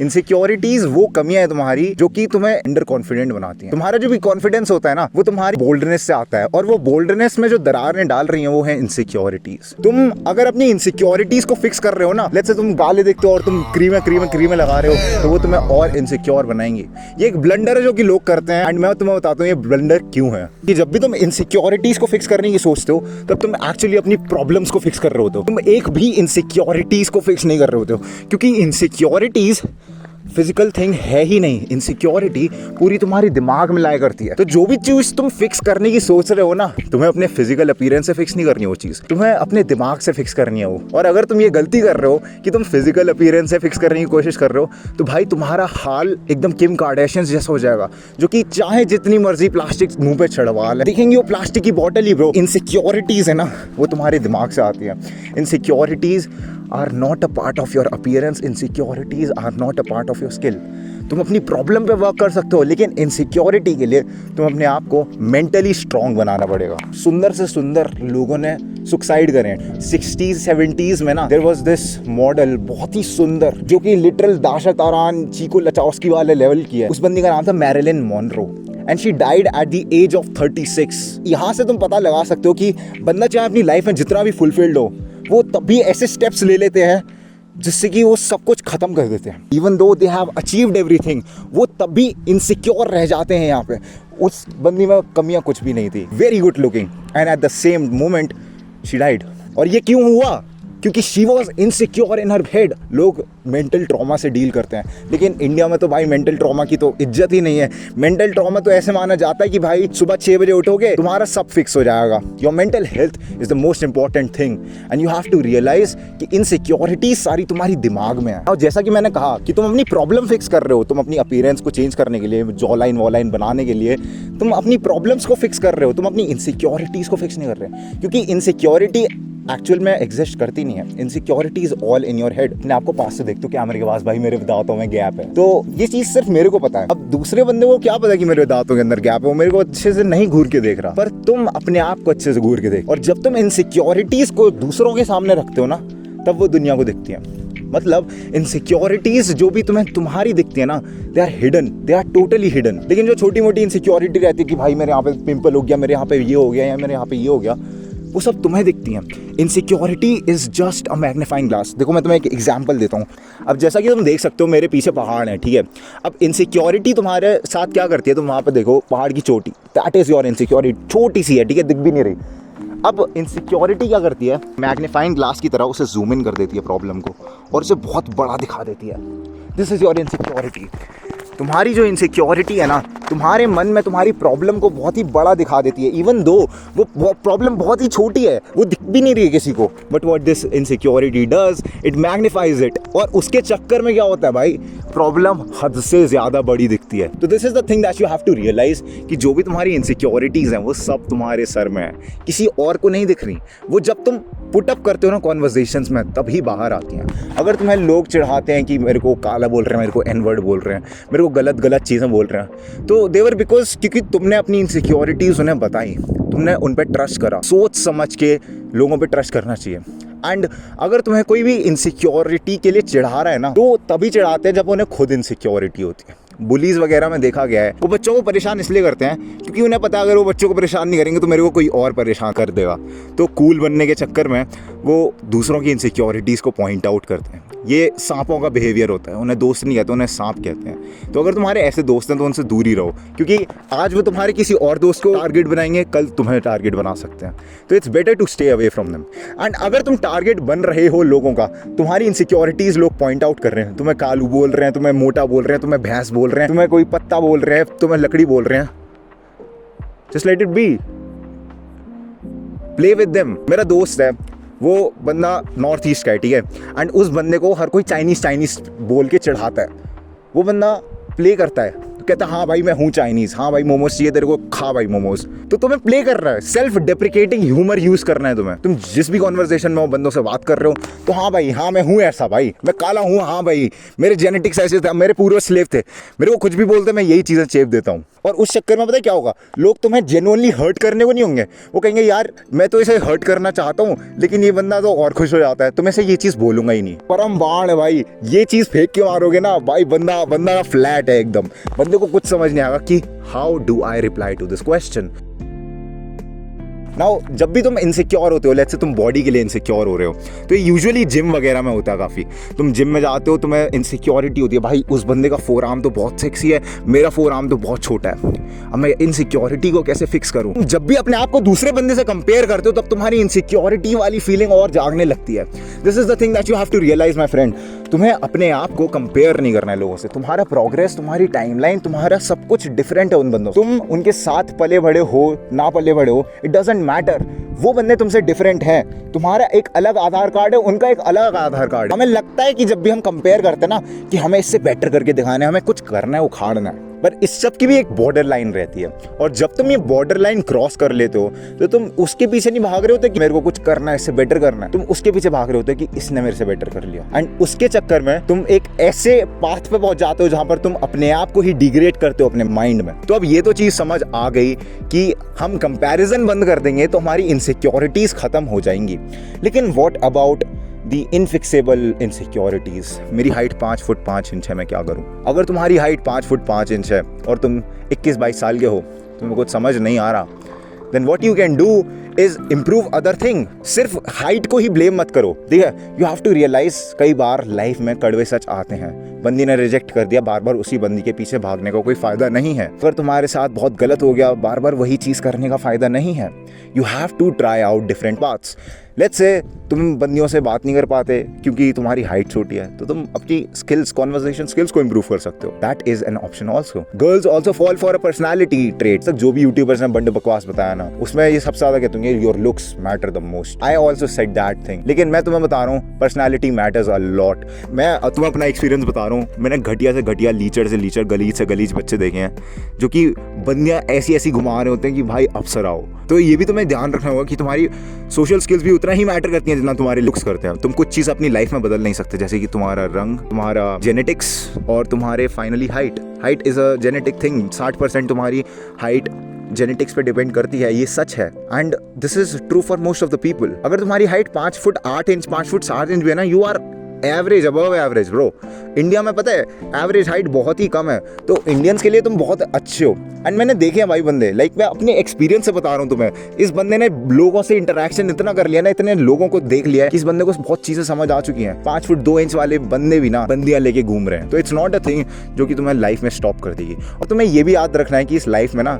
Insecurities वो कमियां हैं तुम्हारी जो कि तुम्हें अंडर कॉन्फिडेंट बनाती हैं। तुम्हारा जो भी कॉन्फिडेंस होता है ना वो तुम्हारी बोल्डनेस से आता है, और वो बोल्डनेस में जो दरारें डाल रही हैं वो है इनसिक्योरिटीज। तुम अगर अपनी इनसिक्योरिटीज को फिक्स कर रहे हो ना, लेट्स से तुम गाले देखते हो और तुम क्रीम लगा रहे हो, तो वो तुम्हें और इनसिक्योर बनाएंगे। ये एक ब्लंडर है जो कि लोग करते हैं, एंड मैं तुम्हें बताता हूँ ये ब्लंडर क्यों है। कि जब भी तुम इनसिक्योरिटीज को फिक्स करने की सोचते हो तब तुम एक्चुअली अपनी प्रॉब्लम्स को फिक्स कर रहे होते हो। तुम एक भी इनसिक्योरिटीज को फिक्स नहीं कर रहे होते हो, क्योंकि इनसिक्योरिटीज फिजिकल थिंग है ही नहीं। इनसिक्योरिटी पूरी तुम्हारी दिमाग में लाया करती है। तो जो भी चीज तुम फिक्स करने की सोच रहे हो ना, तुम्हें अपने फिजिकल अपीयरेंस से फिक्स नहीं करनी वो चीज, तुम्हें अपने दिमाग से फिक्स करनी है वो। और अगर तुम ये गलती कर रहे हो कि तुम फिजिकल अपीयरेंस से फिक्स करने की कोशिश कर रहे हो, तो भाई तुम्हारा हाल एकदम किम कार्दाशियन जैसा हो जाएगा, जो कि चाहे जितनी मर्जी प्लास्टिक मुंह पे चढ़वा ले, देखेंगे वो प्लास्टिक की बॉटल ही ब्रो। इनसिक्योरिटीज है ना वो तुम्हारे दिमाग से आती है। Insecurities are not a part of your appearance, insecurities are not a part of your skill. तुम अपनी प्रॉब्लम पे वर्क कर सकते हो, लेकिन इनसिक्योरिटी के लिए तुम अपने आप को मेंटली स्ट्रांग बनाना पड़ेगा। सुंदर से सुंदर लोगों ने सुसाइड करें 60s 70s में ना। देयर वाज दिस मॉडल बहुत ही सुंदर जो कि लिटरल दाशा तारान चीको लचाओस्की वाले लेवल की है। उस बंदी का नाम था Marilyn Monroe, and she died at the age of 36। यहाँ से तुम पता लगा सकते हो कि बंदा चाहे अपनी लाइफ में जितना भी फुलफिल्ड हो, वो तब भी ऐसे स्टेप्स ले लेते हैं जिससे कि वो सब कुछ खत्म कर देते हैं। Even though they have achieved everything, वो तब भी इनसिक्योर रह जाते हैं। यहाँ पे उस बंदी में कमियां कुछ भी नहीं थी, very good looking, and at the same moment she died. और ये क्यों हुआ? क्योंकि she was insecure in her head. लोग मेंटल ट्रॉमा से डील करते हैं, लेकिन इंडिया में तो भाई मेंटल ट्रॉमा की तो इज्जत ही नहीं है। मेंटल ट्रॉमा तो ऐसे माना जाता है कि भाई सुबह 6 बजे उठोगे तुम्हारा सब फिक्स हो जाएगा। Your mental health is the most important thing, and you have to realise कि इनसिक्योरिटी सारी तुम्हारी दिमाग में है। और जैसा कि मैंने कहा कि तुम अपनी प्रॉब्लम फिक्स कर रहे हो, तुम अपनी अपीयरेंस को चेंज करने के लिए, जॉ लाइन वॉलाइन बनाने के लिए तुम अपनी प्रॉब्लम्स को फिक्स कर रहे हो, तुम अपनी इनसिक्योरिटीज को फिक्स नहीं कर रहे। क्योंकि इनसिक्योरिटी एक्चुअल में एग्जिस्ट करती नहीं है। Insecurity is all in your head. अपने आपको पास से देखते हो कैमरे के पास, भाई मेरे दांतों में गैप है, तो ये चीज सिर्फ मेरे को पता है। अब दूसरे बंदे को क्या पता कि मेरे दांतों के अंदर गैप है, वो मेरे को अच्छे से नहीं घूर के देख रहा, पर तुम अपने आप को अच्छे से घूर के देख। और जब तुम इनसिक्योरिटीज को दूसरों के सामने रखते हो ना, तब वो दुनिया को दिखती है। मतलब इनसिक्योरिटीज जो भी तुम्हें तुम्हारी दिखती है ना, they are hidden, they are totally hidden. लेकिन जो छोटी मोटी इनसिक्योरिटी रहती है कि भाई मेरे यहाँ पे पिंपल हो गया, मेरे यहाँ पे ये हो गया, या मेरे यहाँ पे ये हो गया, वो सब तुम्हें दिखती हैं। Insecurity is just a magnifying glass. देखो मैं तुम्हें एक एग्जांपल देता हूँ। अब जैसा कि तुम देख सकते हो मेरे पीछे पहाड़ है, ठीक है। अब इनसिक्योरिटी तुम्हारे साथ क्या करती है, तुम वहाँ पे देखो पहाड़ की चोटी, दैट इज योर इनसिक्योरिटी। छोटी सी है, ठीक है, दिख भी नहीं रही। अब इनसिक्योरिटी क्या करती है, मैग्नीफाइंग ग्लास की तरह उसे जूम इन कर देती है प्रॉब्लम को, और उसे बहुत बड़ा दिखा देती है। This is your insecurity. तुम्हारी जो इनसिक्योरिटी है ना, तुम्हारे मन में तुम्हारी प्रॉब्लम को बहुत ही बड़ा दिखा देती है। इवन दो वो प्रॉब्लम बहुत ही छोटी है, वो दिख भी नहीं रही है किसी को, but what this insecurity does, it magnifies it. और उसके चक्कर में क्या होता है भाई, प्रॉब्लम हद से ज़्यादा बड़ी दिखती है। तो this is the thing that you have to realise कि जो भी तुम्हारी इनसिक्योरिटीज़ हैं वो सब तुम्हारे सर में है, किसी और को नहीं दिख रही। वो जब तुम पुटअप करते हो ना कॉन्वर्जेशंस में, तभी बाहर आती हैं। अगर तुम्हें लोग चिढ़ाते हैं कि मेरे को काला बोल रहे हैं, मेरे को एन वर्ड बोल रहे हैं, मेरे को गलत चीज़ें बोल रहे हैं, तो देवर बिकॉज क्योंकि तुमने अपनी इनसिक्योरिटीज़ उन्हें बताई, तुमने उन पर ट्रस्ट करा। सोच समझ के लोगों पे ट्रस्ट करना चाहिए। एंड अगर तुम्हें कोई भी इनसिक्योरिटी के लिए चिढ़ा रहा है ना, तो तभी चिढ़ाते हैं जब उन्हें खुद इनसिक्योरिटी होती है। बुलीज वगैरह में देखा गया है, वो बच्चों को परेशान इसलिए करते हैं क्योंकि उन्हें पता है अगर वो बच्चों को परेशान नहीं करेंगे तो मेरे को कोई और परेशान कर देगा। तो कूल बनने के चक्कर में वो दूसरों की इनसिक्योरिटीज़ को पॉइंट आउट करते हैं। ये सांपों का बिहेवियर होता है, उन्हें दोस्त नहीं कहते, उन्हें सांप कहते हैं। तो अगर तुम्हारे ऐसे दोस्त हैं तो उनसे दूर ही रहो, क्योंकि आज वो तुम्हारे किसी और दोस्त को टारगेट बनाएंगे, कल तुम्हें टारगेट बना सकते हैं। तो it's better to stay away from them. And अगर तुम टारगेट बन रहे हो लोगों का, तुम्हारी इनसिक्योरिटीज़ लोग पॉइंट आउट कर रहे हैं, तुम्हें कालू बोल रहे हैं, तुम्हें मोटा बोल रहे हैं, तुम्हें भैंस बोल रहे हैं, तुम्हें कोई पत्ता बोल रहे हैं, तुम्हें लकड़ी बोल रहे हैं, just let it be, play with them. मेरा दोस्त है, वो बंदा नॉर्थ ईस्ट का है, ठीक है, एंड उस बंदे को हर कोई चाइनीज़ बोल के चढ़ाता है। वो बंदा प्ले करता है, तो कहता है हाँ भाई मैं हूँ चाइनीज, हाँ भाई मोमोज चाहिए तेरे को, खा भाई मोमोज, तो तुम्हें प्ले कर रहा है, सेल्फ डेप्रिकेटिंग ह्यूमर यूज करना है तुम्हें। तुम जिस भी कॉन्वर्सेशन में बंदों से बात कर रहे हो तो हाँ भाई हाँ मैं हूँ ऐसा, भाई मैं काला हूँ, हाँ भाई मेरे जेनेटिक्स ऐसे थे, मेरे पूर्वज स्लेव थे, मेरे को कुछ भी बोलते मैं यही चीजें चेप देता हूँ। और उस चक्कर में पता है क्या होगा, लोग तुम्हें जेन्युइनली हर्ट करने को नहीं होंगे, वो कहेंगे यार मैं तो इसे हर्ट करना चाहता हूँ लेकिन ये बंदा तो और खुश हो जाता है, तो मैं से ये चीज बोलूंगा ही नहीं। परम बाण है भाई, ये चीज फेंक के मारोगे ना भाई, बंदा फ्लैट है एकदम, बंदे को कुछ समझ नहीं आएगा कि how do I reply to this question. Now जब भी तुम इनसिक्योर होते हो, लेट्स से तुम बॉडी के लिए इनसिक्योर हो रहे हो, तो ये यूजुअली जिम वगैरह में होता है काफ़ी। तुम जिम में जाते हो, तुम्हें इनसिक्योरिटी होती है, भाई उस बंदे का फोर आर्म तो बहुत सेक्सी है, मेरा फोर आर्म तो बहुत छोटा है, अब मैं इनसिक्योरिटी को कैसे फिक्स करूं। जब भी अपने आप को दूसरे बंदे से कंपेयर करते हो तब तुम्हारी इनसिक्योरिटी वाली फीलिंग और जागने लगती है। This is the thing that you have to realise my friend. तुम्हें अपने आप को कंपेयर नहीं करना है लोगों से। तुम्हारा प्रोग्रेस, तुम्हारी टाइमलाइन, तुम्हारा सब कुछ डिफरेंट है उन बंदों से। तुम उनके साथ पले बड़े हो ना पले बड़े हो, इट डजंट मैटर, वो बंदे तुमसे डिफरेंट हैं। तुम्हारा एक अलग आधार कार्ड है, उनका एक अलग आधार कार्ड है। हमें लगता है कि जब भी हम कंपेयर करते हैं ना कि हमें इससे बेटर करके दिखाना है, हमें कुछ करना है, उखाड़ना है, पर इस सब की भी एक बॉर्डर लाइन रहती है। और जब तुम ये बॉर्डर लाइन क्रॉस कर लेते हो तो तुम उसके पीछे नहीं भाग रहे होते कि मेरे को कुछ करना है, इससे बेटर करना है, तुम उसके पीछे भाग रहे होते कि इसने मेरे से बेटर कर लिया। एंड उसके चक्कर में तुम एक ऐसे पाथ पे पहुंच जाते हो जहां पर तुम अपने आप को ही डिग्रेड करते हो अपने माइंड में। तो अब ये तो चीज समझ आ गई कि हम कंपैरिजन बंद कर देंगे तो हमारी इनसिक्योरिटीज खत्म हो जाएंगी। लेकिन व्हाट अबाउट दी इनफिक्सेबल इनसिक्योरिटीज। मेरी हाइट 5 फुट 5 इंच है, मैं क्या करूं? अगर तुम्हारी हाइट 5 फुट 5 इंच है और तुम 21-22 साल के हो, तुम्हें कुछ समझ नहीं आ रहा, then what you can do is improve other thing। सिर्फ हाइट को ही ब्लेम मत करो। ठीक है, you have to realize कई बार लाइफ में कड़वे सच आते हैं। बंदी ने रिजेक्ट कर दिया, बार बार उसी बंदी के पीछे भागने का कोई फायदा नहीं है। अगर तुम्हारे साथ बहुत गलत हो गया, बार बार वही चीज करने का फायदा नहीं है। You have to try out different paths। Let's say तुम बंदियों से बात नहीं कर पाते क्योंकि तुम्हारी हाइट छोटी है, तो तुम अपनी स्किल्स, कॉन्वर्सेशन स्किल्स को इंप्रूव कर सकते हो। That is an option also. Girls also fall for a personality trait. जो भी यूट्यूबर्स ने बंड बकवास बताया ना, उसमें ये सबसे ज्यादा कहते हैं your looks matter the most. I also said that thing, लेकिन मैं तुम्हें बता रहा हूँ पर्सनैलिटी मैटर्स अ लॉट। मैं तुम्हें अपना एक्सपीरियंस बता रहा हूँ। मैंने घटिया से घटिया, लीचर से लीचर, गलीज से गलीज बच्चे देखे हैं जो कि बंदियां ऐसी ऐसी घुमा रहे होते हैं कि भाई अफसर आओ। तो ये भी तुम्हें ध्यान रखना होगा कि तुम्हारी सोशल स्किल्स भी उतना ही मैटर करती हैं जितना तुम्हारे लुक्स करते हैं। तुम कुछ चीज़ अपनी लाइफ में बदल नहीं सकते, जैसे कि तुम्हारा रंग, तुम्हारा जेनेटिक्स और तुम्हारे finally height. Height is a genetic thing. 60% तुम्हारी हाइट जेनेटिक्स पे डिपेंड करती है, ये सच है। And this is true for most of the people. अगर तुम्हारी height 5 foot 8 inch, 5 foot 7 inch भी है ना, you are average, above average bro. India में पता है एवरेज हाइट बहुत ही कम है, तो इंडियंस के लिए तुम बहुत अच्छे हो। एंड मैंने देखे हैं भाई बंदे, लाइक मैं अपने एक्सपीरियंस से बता रहा हूँ तुम्हें। इस बंदे ने लोगों से इंटरेक्शन इतना कर लिया ना, इतने लोगों को देख लिया है कि इस बंदे को बहुत चीजें समझ आ चुकी हैं। 5 फुट 2 इंच वाले बंदे भी ना बंदियां लेके घूम रहे हैं। तो इट्स नॉट अ थिंग जो कि तुम्हें लाइफ में स्टॉप कर देगी। और तुम्हें ये भी याद रखना है कि इस लाइफ में ना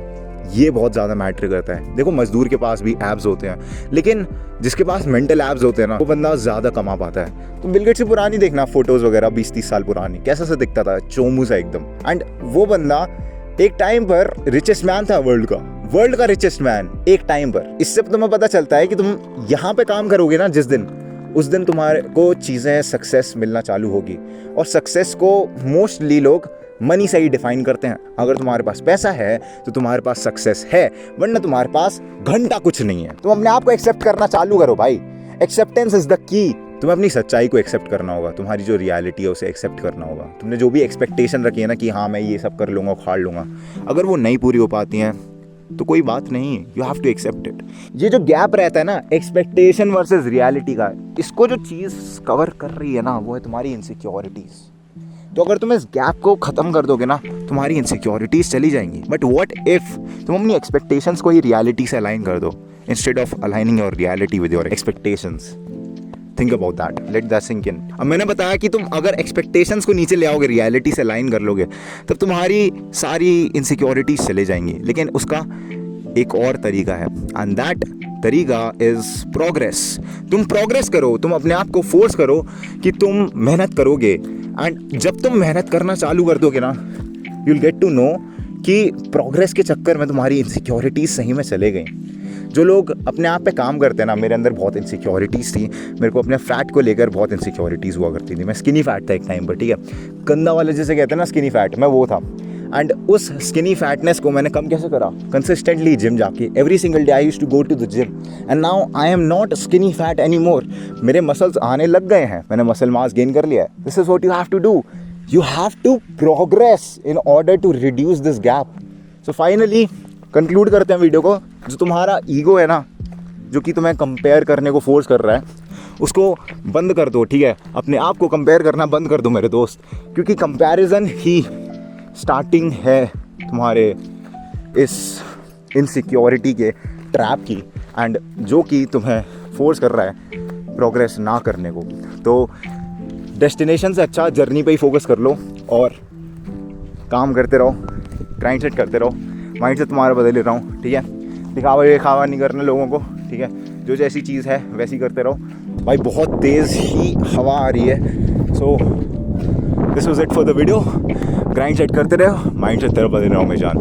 ये बहुत ज़्यादा मैटर करता है। देखो मजदूर के पास भी एब्स होते हैं, लेकिन जिसके पास मेंटल एब्स होते हैं ना, वो बंदा ज़्यादा कमा पाता है। तो बिल गेट्स की पुरानी देखना फोटोज़ वगैरह 20-30 साल पुरानी, कैसा सा दिखता था, चोमू सा एकदम। एंड वो बंदा एक टाइम पर रिचेस्ट मैन था, वर्ल्ड का रिचेस्ट मैन एक टाइम पर। इससे तुम्हें पता चलता है कि तुम यहाँ पे काम करोगे ना जिस दिन, उस दिन तुम्हारे को चीज़ें सक्सेस मिलना चालू होगी। और सक्सेस को मोस्टली लोग मनी से ही डिफाइन करते हैं। अगर तुम्हारे पास पैसा है तो तुम्हारे पास सक्सेस है, वरना तुम्हारे पास घंटा कुछ नहीं है। तुम अपने आप को एक्सेप्ट करना चालू करो भाई। Acceptance is the key. तुम्हें अपनी सच्चाई को एक्सेप्ट करना होगा, तुम्हारी जो रियलिटी है उसे एक्सेप्ट करना होगा। तुमने जो भी एक्सपेक्टेशन रखी है ना कि हाँ मैं ये सब कर लूँगा, उखाड़ लूँगा, अगर वो नहीं पूरी हो पाती हैं तो कोई बात नहीं, you have to accept it. ये जो गैप रहता है ना एक्सपेक्टेशन वर्सेस रियलिटी का, इसको जो चीज़ कवर कर रही है ना, वो है तुम्हारी इनसिक्योरिटीज़। तो अगर तुम इस गैप को खत्म कर दोगे ना, तुम्हारी इनसिक्योरिटीज चली जाएंगी। बट व्हाट इफ तुम अपनी एक्सपेक्टेशंस को ही रियलिटी से अलाइन कर दो, instead of aligning your reality with your expectations. Think about that, let that sink in. अब मैंने बताया कि तुम अगर एक्सपेक्टेशंस को नीचे ले आओगे, रियलिटी से अलाइन कर लोगे, तब तुम्हारी सारी इनसिक्योरिटीज चले जाएंगी। लेकिन उसका एक और तरीका है, एंड दैट तरीका इज प्रोग्रेस। तुम प्रोग्रेस करो, तुम अपने आप को फोर्स करो कि तुम मेहनत करोगे। एंड जब तुम मेहनत करना चालू कर दोगे ना, you will get to know कि प्रोग्रेस के चक्कर में तुम्हारी इनसिक्योरिटीज सही में चले गई। जो लोग अपने आप पे काम करते हैं ना, मेरे अंदर बहुत इनसिक्योरिटीज़ थी। मेरे को अपने फैट को लेकर बहुत इनसिक्योरिटीज़ हुआ करती थी। मैं स्किनी फैट था एक टाइम पर, ठीक है, गंदा वाले जैसे कहते हैं ना स्किनी फैट, मैं वो था। एंड उस स्किनी फैटनेस को मैंने कम कैसे करा? कंसिस्टेंटली जिम जाके। Every single day I used to go to the gym and now I am not skinny fat any more. मेरे मसल्स आने लग गए हैं, मैंने मसल मास गेन कर लिया है। This is what you have to do, you have to progress in order to reduce this gap. So finally conclude करते हैं वीडियो को। जो तुम्हारा ईगो है ना, जो कि तुम्हें कंपेयर करने को फोर्स कर रहा है, उसको बंद कर दो, ठीक है? अपने आप को कंपेयर करना बंद कर दो मेरे दोस्त, क्योंकि कंपैरिजन ही स्टार्टिंग है तुम्हारे इस इनसिक्योरिटी के ट्रैप की, एंड जो कि तुम्हें फोर्स कर रहा है प्रोग्रेस ना करने को। तो डेस्टिनेशन से अच्छा जर्नी पे ही फोकस कर लो और काम करते रहो, ग्राइंड सेट करते रहो। माइंड से तुम्हारा बदल ले रहा हूँ, ठीक है? दिखावा नहीं करना लोगों को, ठीक है? जो जैसी चीज़ है वैसी करते रहो। भाई बहुत तेज़ ही हवा आ रही है। So this was it for the video. Grind set करते रहो, माइंड से तरफ बदल रहा हूँ मैं जान।